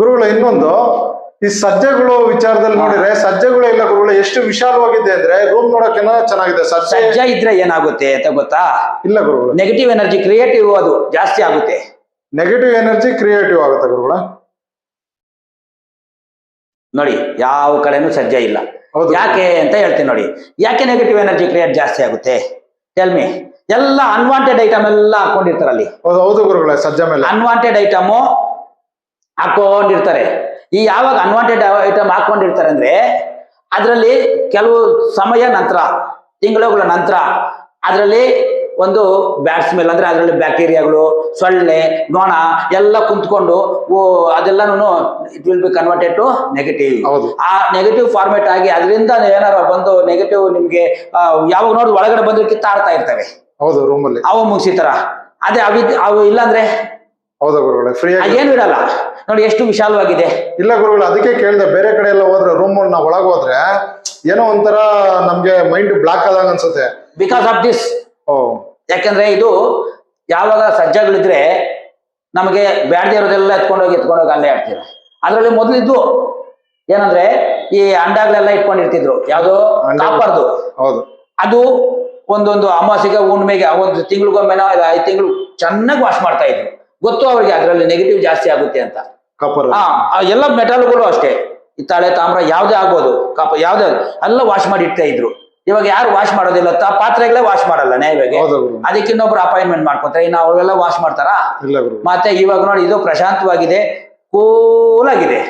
ಗುರುಗಳ ಇನ್ನೊಂದು ಈ ಸಜ್ಜೆಗಳು ವಿಚಾರದಲ್ಲಿ ನೋಡಿದ್ರೆ ಸಜ್ಜೆಗಳು ಇಲ್ಲ ಗುರುಗಳು ಎಷ್ಟು ವಿಶಾಲವಾಗಿದೆ ಅಂದ್ರೆ ರೂಮ್ ನೋಡೋಕೆನ ಚೆನ್ನಾಗಿದೆ. ಸಜ್ಜ ಇದ್ರೆ ಏನಾಗುತ್ತೆ ಅಂತ ಗೊತ್ತಾ? ಇಲ್ಲ ಗುರುಗಳು, ನೆಗೆಟಿವ್ ಎನರ್ಜಿ ಕ್ರಿಯೇಟಿವ್ ಅದು ಜಾಸ್ತಿ ಆಗುತ್ತೆ. ನೆಗೆಟಿವ್ ಎನರ್ಜಿ ಕ್ರಿಯೇಟಿವ್ ಆಗುತ್ತೆ ಗುರುಗಳ. ನೋಡಿ ಯಾವ ಕಡೆನೂ ಸಜ್ಜ ಇಲ್ಲ. ಹೌದು. ಯಾಕೆ ಅಂತ ಹೇಳ್ತೀನಿ ನೋಡಿ. ಯಾಕೆ ನೆಗೆಟಿವ್ ಎನರ್ಜಿ ಕ್ರಿಯೇಟ್ ಜಾಸ್ತಿ ಆಗುತ್ತೆ ಟೆಲ್ಮಿ? ಎಲ್ಲ ಅನ್ವಾಂಟೆಡ್ ಐಟಮ್ ಎಲ್ಲ ಹಾಕೊಂಡಿರ್ತಾರಲ್ಲಿ. ಹೌದು ಗುರುಗಳೇ, ಸಜ್ಜೆ ಮೇಲೆ ಅನ್ವಾಂಟೆಡ್ ಐಟಮ್ ಹಾಕೊಂಡಿರ್ತಾರೆ. ಈ ಯಾವಾಗ ಅನ್ವಾಂಟೆಡ್ ಐಟಮ್ ಹಾಕೊಂಡಿರ್ತಾರೆ ಅಂದ್ರೆ ಅದರಲ್ಲಿ ಕೆಲವು ಸಮಯ ನಂತರ, ತಿಂಗಳುಗಳ ನಂತರ ಅದರಲ್ಲಿ ಒಂದು ಬ್ಯಾಡ್ ಸ್ಮೆಲ್ ಅಂದ್ರೆ ಅದರಲ್ಲಿ ಬ್ಯಾಕ್ಟೀರಿಯಾಗಳು, ಸೊಳ್ಳೆ, ನೊಣ ಎಲ್ಲ ಕುಂತ್ಕೊಂಡು ಅದೆಲ್ಲನೂ it will be converted to negative. ಆ ನೆಗೆಟಿವ್ ಫಾರ್ಮೇಟ್ ಆಗಿ ಅದರಿಂದ ಏನಾರ ಬಂದು ನೆಗೆಟಿವ್ ನಿಮ್ಗೆ ಯಾವಾಗ ನೋಡಿ ಒಳಗಡೆ ಬಂದ್ರೆ ಕಿತ್ತಾಡ್ತಾ ಇರ್ತವೆ. ಹೌದು, ರೂಮಲ್ಲಿ ಅವು ಮುಗಿಸಿತರ. ಅದೇ ಅವು ಇಲ್ಲಾಂದ್ರೆ ಹೌದಾ ಗುರುಗಳೇ, ಫ್ರೀ ಏನು ಇರಲ್ಲ. ನೋಡಿ ಎಷ್ಟು ವಿಶಾಲವಾಗಿದೆ. ಇಲ್ಲ ಗುರುಗಳು, ಅದಕ್ಕೆ ಕೇಳಿದೆ. ಬೇರೆ ಕಡೆ ಎಲ್ಲ ಹೋದ್ರೆ ರೂಮ್ ನಾವು ಒಳಗೆ ಹೋದ್ರೆ ಏನೋ ಒಂಥರ ನಮ್ಗೆ ಮೈಂಡ್ ಬ್ಲಾಕ್ ಆದಂಗ ಅನ್ಸುತ್ತೆ. Because of this. ಯಾಕಂದ್ರೆ ಇದು ಯಾವಾಗ ಸಜ್ಜಗಳಿದ್ರೆ ನಮಗೆ ಬ್ಯಾಡದೇ ಇರೋದೆಲ್ಲ ಎತ್ಕೊಂಡೋಗಿ ಅಲ್ಲೇ ಆಡ್ತೀರ. ಅದರಲ್ಲಿ ಮೊದಲಿದ್ದು ಏನಂದ್ರೆ ಈ ಅಂಡಾಗಳೆಲ್ಲ ಇಟ್ಕೊಂಡಿರ್ತಿದ್ರು, ಯಾವ್ದು ಕಾಪರ್ದು. ಹೌದು. ಅದು ಒಂದೊಂದು ಅಮಾವಾಸ್ಯೆಗೆ, ಹುಣ್ಣಿಮೆಗೆ, ಒಂದು ತಿಂಗಳಿಗೊಮ್ಮೆನೋ 5 ತಿಂಗಳು ಚೆನ್ನಾಗಿ ವಾಶ್ ಮಾಡ್ತಾ ಇದ್ರು. ಗೊತ್ತು ಅವ್ರಿಗೆ ಅದರಲ್ಲಿ ನೆಗೆಟಿವ್ ಜಾಸ್ತಿ ಆಗುತ್ತೆ ಅಂತ. ಎಲ್ಲ ಮೆಟಲ್ಗಳು ಅಷ್ಟೇ, ಹಿತ್ತಾಳೆ, ತಾಮ್ರ ಯಾವ್ದೇ ಆಗ್ಬೋದು, ಯಾವ್ದೇ ಎಲ್ಲ ವಾಶ್ ಮಾಡಿ ಇಡ್ತಾ ಇದ್ರು. ಇವಾಗ ಯಾರು ವಾಶ್ ಮಾಡೋದಿಲ್ಲ, ಪಾತ್ರೆಗಳೇ ವಾಶ್ ಮಾಡಲ್ಲ ನ್ಯಾಯವಾಗಿ. ಅದಕ್ಕೆ ಇನ್ನೊಬ್ರು ಅಪಾಯಿಂಟ್ಮೆಂಟ್ ಮಾಡ್ಕೊತಾರೆ. ಇನ್ನು ಅವ್ರೆಲ್ಲ ವಾಶ್ ಮಾಡ್ತಾರಾ? ಮತ್ತೆ ಇವಾಗ ನೋಡಿ ಇದು ಪ್ರಶಾಂತವಾಗಿದೆ, ಕೂಲ್ ಆಗಿದೆ,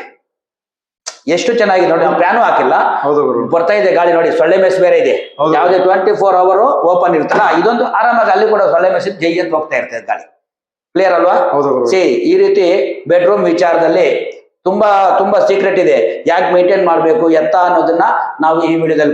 ಎಷ್ಟು ಚೆನ್ನಾಗಿದೆ ನೋಡಿ. ನಾವು ಫ್ಯಾನು ಹಾಕಿಲ್ಲ, ಬರ್ತಾ ಇದೆ ಗಾಳಿ ನೋಡಿ. ಸೊಳ್ಳೆ ಮೆಸ್ ಬೇರೆ ಇದೆ, ಯಾವ್ದೇ 24 ಅವರ್ ಓಪನ್ ಇರ್ತಲ್ಲ. ಇದೊಂದು ಆರಾಮಾಗಿ ಅಲ್ಲಿ ಕೂಡ ಸೊಳ್ಳೆ ಮೆಸ್ ಜೈ ಅಂತ ಹೋಗ್ತಾ ಇರ್ತದೆ ಗಾಳಿ. ಕ್ಲಿಯರ್ ಅಲ್ವಾ? ಈ ರೀತಿ ಬೆಡ್ರೂಮ್ ವಿಚಾರದಲ್ಲಿ ತುಂಬಾ ತುಂಬಾ ಸೀಕ್ರೆಟ್ ಇದೆ. ಯಾಕೆ ಮೇಂಟೈನ್ ಮಾಡ್ಬೇಕು ಎತ್ತ ಅನ್ನೋದನ್ನ ನಾವು ಈ ವಿಡಿಯೋದಲ್ಲಿ